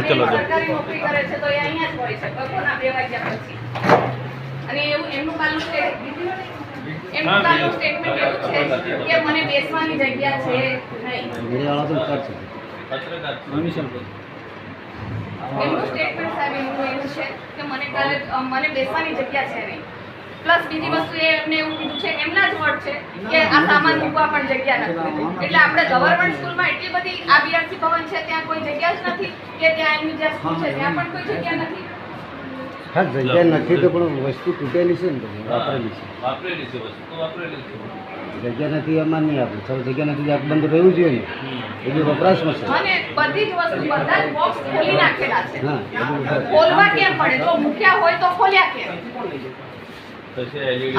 ચલો સરકારી નોકરી કરે છે તો એ અહીંયા જ હોય છે બપોરના 2 વાગ્યા પછી. અને એવું એમનું કાલનું સ્ટેટમેન્ટ એવું છે કે મને બેસવાની જગ્યા છે નહીં. એમનું સ્ટેટમેન્ટ સાહેબ એવું છે કે મને બેસવાની જગ્યા છે નહીં. પ્લસ બીજી વસ્તુ એમને એવું કીધું છે, એમના જ વર્ડ છે કે આ સામાન મૂકવા પણ જગ્યા નથી. એટલે આપણે ગવર્મેન્ટ સ્કૂલમાં એટલી બધી આ બીઆરસી ભવન છે ત્યાં કોઈ જગ્યા જ નથી કે ત્યાં એમની જે સ્કૂલ છે ત્યાં પણ કોઈ જગ્યા નથી. હા, જગ્યા નથી તો પણ વસ્તુ તૂટેલી છે ને, તો વાપરેલી છે. જગ્યા નથી એમાં નહીં આપણે સૌ જગ્યા નથી આ બંધ રહેવું જોઈએ ને, એ બી વપરાશમાં છે. અને બધી જ વસ્તુ બધા જ બોક્સ ખોલી નાખેલા છે. હા, ખોલવા કેમ પડે? જો મૂક્યા હોય તો ખોલ્યા કેમ?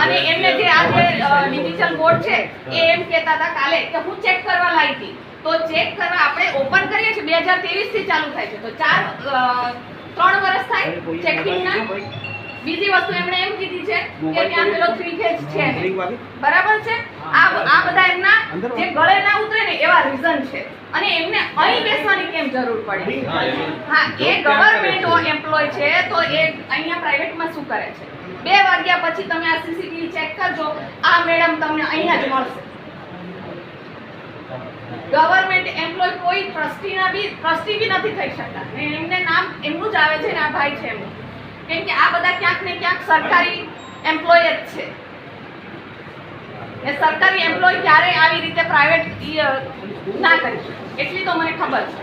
અને એમને જે આ જે ડિજિટલ બોર્ડ છે એ એમ કહેતા હતા કાલે કે હું ચેક કરવા લાવી હતી, તો ચેક કરવા આપણે ઓપન કરીએ છીએ 2023 થી ચાલુ થાય છે, તો 3 વર્ષ થાય ચેકિંગના. બીજી વસ્તુ એમણે એમ કીધી છે કે ત્યાં પેલો 3 ફેજ છે બરાબર છે. આ બધા એમના જે ગળે ના ઉતરે ને એવા રીઝન છે. અને એમને અહીં બેસવાની કેમ જરૂર પડી? હા, એ ગવર્મેન્ટ એમ્પ્લોય છે તો એ અહીંયા પ્રાઇવેટમાં શું કરે છે? 2 વાગ્યા પછી તમે આ સીસીટીવી ચેક કરજો, આ મેડમ તમને અહીંયા જ મળશે. ગવર્મેન્ટ એમ્પ્લોય કોઈ ટ્રસ્ટી બી નથી થઈ શકતા. એમને નામ એમનું જ આવે છે ને આ ભાઈ છે એમનું, કેમ કે આ બધા ક્યાંક ને ક્યાંક સરકારી એમ્પ્લોય જ છે. એ સરકારી એમ્પ્લોય ક્યારેય આવી રીતે પ્રાઇવેટ ના કરી શકે એટલી તો મને ખબર છે.